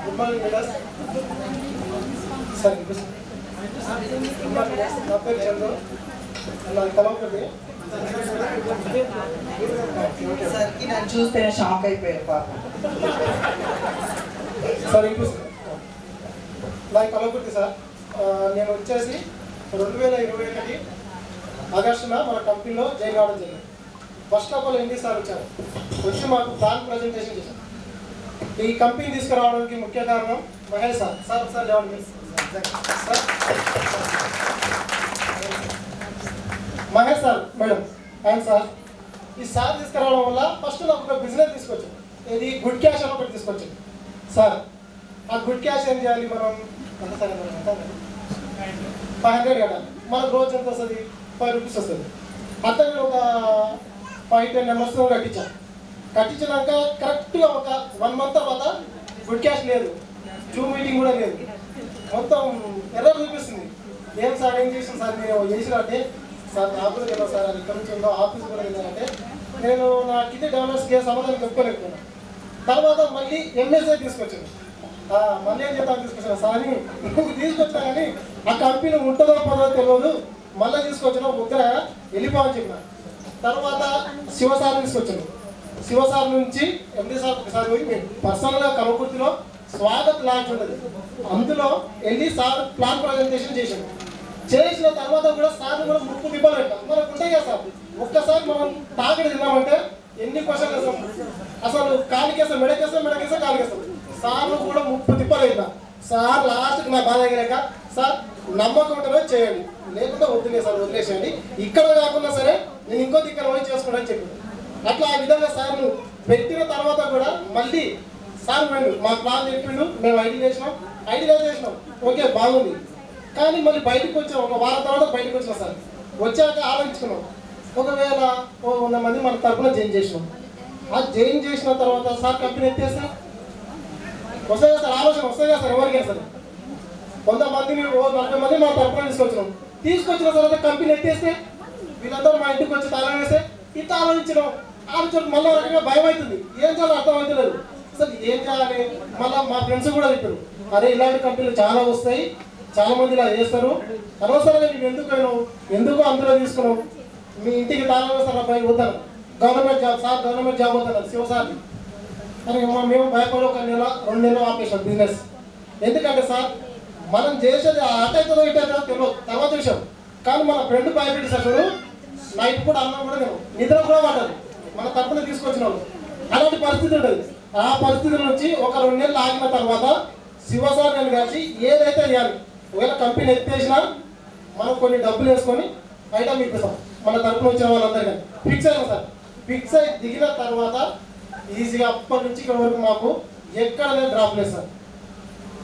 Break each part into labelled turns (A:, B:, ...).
A: Good morning madam. Sir నా పేరు చంద్రు, నాది కలవకది.
B: సార్కి నన్ను చూస్తే షాక్ అయిపోయారు పాప.
A: సార్ ఇంకో నాది కలవకుర్తి సార్. నేను వచ్చేసి 2021 ఆగస్టున మన కంపెనీలో జాయిన్ కావడం జరిగింది. First of all MD sir వచ్చారు, వచ్చి మాకు ప్లాన్ ప్రజెంటేషన్ చేశారు. ఈ కంపెనీ తీసుకురావడానికి ముఖ్య కారణం మహేష్ సార్. సార్ ఒకసారి లేవండి sir. Mahesh sir madam and sir, ఈ సార్ తీసుకురావడం వల్ల ఫస్ట్ నాకు ఒక బిజినెస్ తీసుకొచ్చాను. ఇది గుడ్ క్యాష్ అని ఒకటి తీసుకొచ్చాను సార్. ఆ గుడ్ క్యాష్ ఏం చేయాలి మనం? ఎంత సార్ 500 కదా, మనకు రోజు ఎంత వస్తుంది? 5 రూపీస్ వస్తుంది. అంతా నేను ఒక 5-10 నెంబర్స్ కట్టించాను. కట్టించినాక కరెక్ట్గా ఒక 1 మంత్ తర్వాత గుడ్ క్యాష్ లేదు, జూమ్ మీటింగ్ కూడా లేదు, మొత్తం ఎర్రర్ చూపిస్తుంది. ఏం సార్ ఏం చేసాను సార్ నేను చేసినట్టే? సార్ నాకు కూడా తెలియదు సార్, అది ఇక్కడ నుంచి ఉందో ఆఫీస్ కూడా వెళ్ళాలంటే నేను నా కింద డెవలప్స్కి సమాధానం చెప్పుకోలేకపోయాను. తర్వాత మళ్ళీ ఎంఎస్ఐ తీసుకొచ్చాను. మళ్ళీ ఏం చేద్దాం తీసుకొచ్చాను సార్ అని నువ్వు తీసుకొచ్చినా కానీ ఆ కంపెనీ ఉంటుందో పోదో తెలియదు, మళ్ళీ తీసుకొచ్చిన ముద్ర వెళ్ళిపోవని చెప్పిన. తర్వాత శివసార్ తీసుకొచ్చాను. శివసార్ నుంచి ఎండి సార్ ఒకసారి పోయి మేము పర్సనల్గా కలవకుర్తిలో స్వాగత్ లాంచ్ ఉంటుంది, అందులో వెళ్ళి సార్ ప్లాన్ ప్రజెంటేషన్ చేశాను. చేసిన తర్వాత కూడా సార్ కూడా ముక్కు తిప్పాలి మనకు ఉంటాయి కదా సార్. ఒక్కసారి మనం తాకడి తిన్నామంటే ఎన్ని క్వశ్చన్లు వేస్తాం, అసలు కాలికేస్తాం, మెడకేస్తాం, కాలికేస్తాం. సార్లు కూడా ముక్కు తిప్పలేదు. సార్ లాస్ట్కి నా బాధ అయ్యాక సార్ నమ్మకం ఉంటుందో చేయండి, లేకుంటే వద్దులే సార్ వదిలేసేయండి, ఇక్కడ కాకుండా సరే నేను ఇంకోటి ఇక్కడ పోయి చేసుకోవడానికి చెప్పాను. అట్లా ఆ విధంగా సార్ను పెట్టిన తర్వాత కూడా మళ్ళీ సార్ పోయిండు, మా ప్లాన్ చెప్పిండు, మేము ఐడియా చేసినాం, ఓకే బాగుంది. కానీ మళ్ళీ బయటకు వచ్చాం, ఒక వారం తర్వాత బయటకు వచ్చినాం సార్. వచ్చాక ఆలోచించుకున్నాం, ఒకవేళ 100 మంది మన తరఫున జాయిన్ చేసినాం. ఆ జాయిన్ చేసిన తర్వాత సార్ కంపెనీ ఎత్తేస్తే వస్తాయి కదా సార్, ఆలోచన వస్తాయి కదా సార్ ఎవరికైనా సరే. 100 మందిని 40 మంది మన తరఫున తీసుకొచ్చిన తర్వాత కంపెనీ ఎత్తేస్తే వీళ్ళందరూ మా ఇంటికి వచ్చి తాళం వేస్తే ఇట్లా ఆలోచించడం మళ్ళీ రకంగా భయం అవుతుంది, ఏం చేయాలో అర్థం అవుతలేదు. అసలు ఏం చేయాలి? మళ్ళీ మా ఫ్రెండ్స్ కూడా చెప్పారు, అరే ఇలాంటి కంపెనీలు చాలా వస్తాయి, చాలా మంది ఇలా చేస్తారు, అనవసరంగా నువ్వు ఎందుకు అందులో తీసుకున్నావు, మీ ఇంటికి తాళం వేస్తారు అబ్బాయి వద్దాను, government job sir, government job వద్దాను శివసార్ని అని మేము భయపడి 1 నెల 2 నెలలు ఆపేసాం బిజినెస్. ఎందుకంటే సార్ మనం చేసేది అటు అవుతుందో ఇటు అవుతుందో తెలియదు, తర్వాత విషయం. కానీ మన ఫ్రెండ్ భయపెట్టి సార్ చూడు, నైట్ కూడా అన్నం కూడా నేను నిద్ర కూడా పడ్డాను మన తరఫున తీసుకొచ్చిన వాళ్ళు. అలాంటి పరిస్థితి ఉంటుంది. ఆ పరిస్థితి నుంచి ఒక 2 నెలలు ఆగిన తర్వాత శివసార్ నేను కలిసి ఏదైతే చేయాలి, ఒకవేళ కంపెనీ ఎత్తేసినా మనం కొన్ని డబ్బులు వేసుకొని ఐటమ్ ఇప్పిస్తాం మన తరఫున వచ్చిన వాళ్ళందరూ. కానీ ఫిక్స్ అయినా సార్, ఫిక్స్ అయి దిగిన తర్వాత ఈజీగా అప్పటి నుంచి ఇక్కడ వరకు మాకు ఎక్కడ డ్రాప్ లేదు సార్.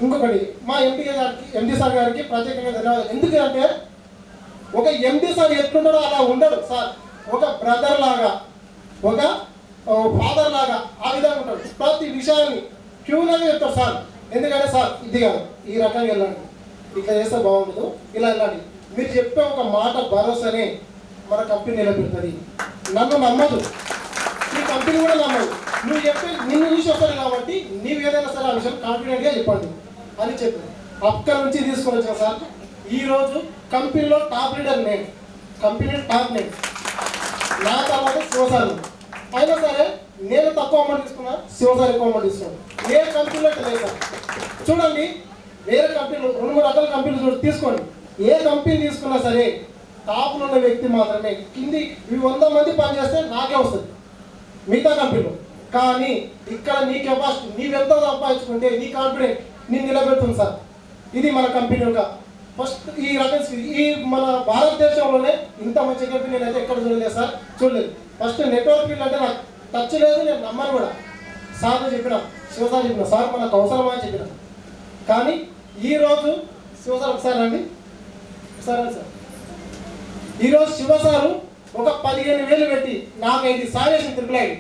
A: ఇంకొకటి మా ఎండి సార్ గారికి ప్రత్యేకంగా ధన్యవాదాలు. ఎందుకంటే ఒక ఎండి సార్ ఎట్లుంటాడో అలా ఉండడు సార్, ఒక బ్రదర్ లాగా, ఒక ఫాదర్ లాగా ఆ విధంగా ఉంటాడు. ప్రతి విషయాన్ని క్యూలాగా చెప్తారు సార్. ఎందుకంటే సార్ ఇది కాదు, ఈ రకంగా వెళ్ళండి, ఇట్లా చేస్తే బాగుండదు, ఇలా వెళ్ళండి. మీరు చెప్పే ఒక మాట భరోసానే మన కంపెనీ నిలబెడుతుంది. నన్ను నమ్మదు, ఈ కంపెనీ కూడా నమ్మదు. నువ్వు చెప్పి నిన్ను చూసి వస్తాడు కాబట్టి నీవు ఏదైనా సరే ఆ విషయం కాన్ఫిడెంట్గా చెప్పండి అని చెప్పి అక్కడి నుంచి తీసుకొని వచ్చాను సార్. ఈరోజు కంపెనీలో టాప్ లీడర్ నేను, కంపెనీ టాప్ నేను, నా తర్వాత శివసార్. అయినా సరే నేను తక్కువ అమౌంట్ తీసుకున్నా, శివసార్ ఎక్కువ అమౌంట్ తీసుకున్నాను. ఏ కంపెనీలో లేదు సార్. చూడండి వేరే కంపెనీలు 2-3 రకాల కంపెనీలు తీసుకోండి, ఏ కంపెనీ తీసుకున్నా సరే టాప్లో ఉన్న వ్యక్తి మాత్రమే, కింది 100 మంది పనిచేస్తే నాకే వస్తుంది మిగతా కంపెనీలో. కానీ ఇక్కడ నీ కెపాసిటీ, నీవెంత సంపాదించుకుంటే నీ కాన్ఫిడెంట్ నేను నిలబెడుతుంది సార్. ఇది మన కంపెనీ యొక్క ఫస్ట్ ఈ రకం. ఈ మన భారతదేశంలోనే ఇంత మంచి కంపెనీ నేనైతే ఎక్కడ చూడలేదు సార్, చూడలేదు. ఫస్ట్ నెట్వర్క్ ఫీల్డ్ అంటే నాకు టచ్ లేదు, నేను నమ్మను కూడా. సార్తో చెప్పిన, శివసార్ చెప్పిన, సార్ మనకు అవసరమా అని చెప్పిన. కానీ ఈరోజు శివసార్ ఒకసారి రండి, ఒకసారి సార్. ఈరోజు శివసారు ఒక 15,000 పెట్టి నాకు 5 సార్ వేసింది, ట్రిపుల్ ఐడి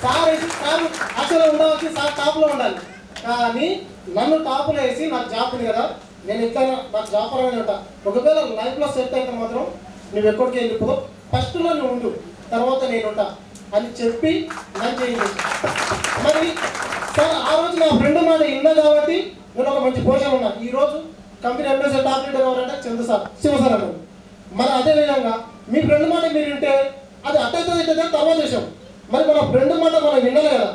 A: సార్ అసలు ఉండవచ్చు సార్, టాప్లో ఉండాలి. కానీ నన్ను టాప్లో వేసి నాకు జాబ్ ఉంది కదా, నేను ఎట్లయినా నాకు జాబ్ పరమైన ఉంటా. ఒకవేళ లైఫ్లో సెట్ అయితే మాత్రం నువ్వు ఎక్కడికి వెళ్ళిపో, ఫస్ట్లో నువ్వు ఉండు, తర్వాత నేను ఉంటా అని చెప్పి నన్ను చేయించేసి మరి సార్ ఆ రోజు నా ఫ్రెండ్ మాట విన్నా కాబట్టి నేను ఒక మంచి పొజిషన్ ఉన్నాను. ఈ రోజు కంపెనీ ఎంఎస్ఏ టాప్ లీడర్ ఎవరంటే చంద్ర సార్, శివ సార్ అన్నారు. మరి అదే విధంగా మీ ఫ్రెండ్ మాట మీరు వింటే అది అట్టయితే తర్వాత విషయం. మరి మన ఫ్రెండ్ మాట మనం వినాలి కదా.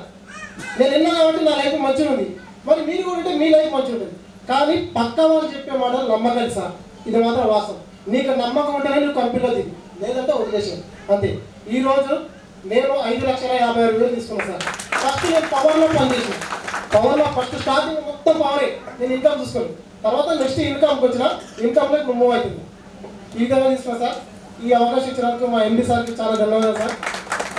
A: నేను విన్నా కాబట్టి నా లైఫ్ మంచిగా ఉంది. మరి మీరు కూడా ఉంటే మీ లైఫ్ మంచిగా ఉంటుంది. కానీ పక్క వాళ్ళు చెప్పే మాటలు నమ్మకండి సార్, ఇది మాత్రం వాస్తవం. నీకు నమ్మకం ఉంటేనే నువ్వు కంపెనీలో దిగు, లేదంటే వదిలేసాను అంతే. ఈరోజు నేను 5,56,000 తీసుకున్నాను సార్. ఫస్ట్ నేను పవర్లో పనిచేసాను. పవర్లో ఫస్ట్ స్టార్టింగ్ మొత్తం పవరే, నేను ఇన్కమ్ చూసుకోను. తర్వాత నెక్స్ట్ ఇన్కమ్కి వచ్చిన ఇన్కమ్లోకి మూవ్ అవుతుంది. ఈ విధంగా తీసుకున్నాను సార్. ఈ అవకాశం ఇచ్చినందుకు మా ఎండి సార్కి చాలా ధన్యవాదాలు సార్.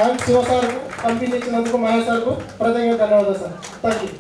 A: అండ్ శివ సార్కు కంపెనీ ఇచ్చినందుకు మహేష్ సార్కు ప్రత్యేకంగా ధన్యవాదాలు సార్. Thank you.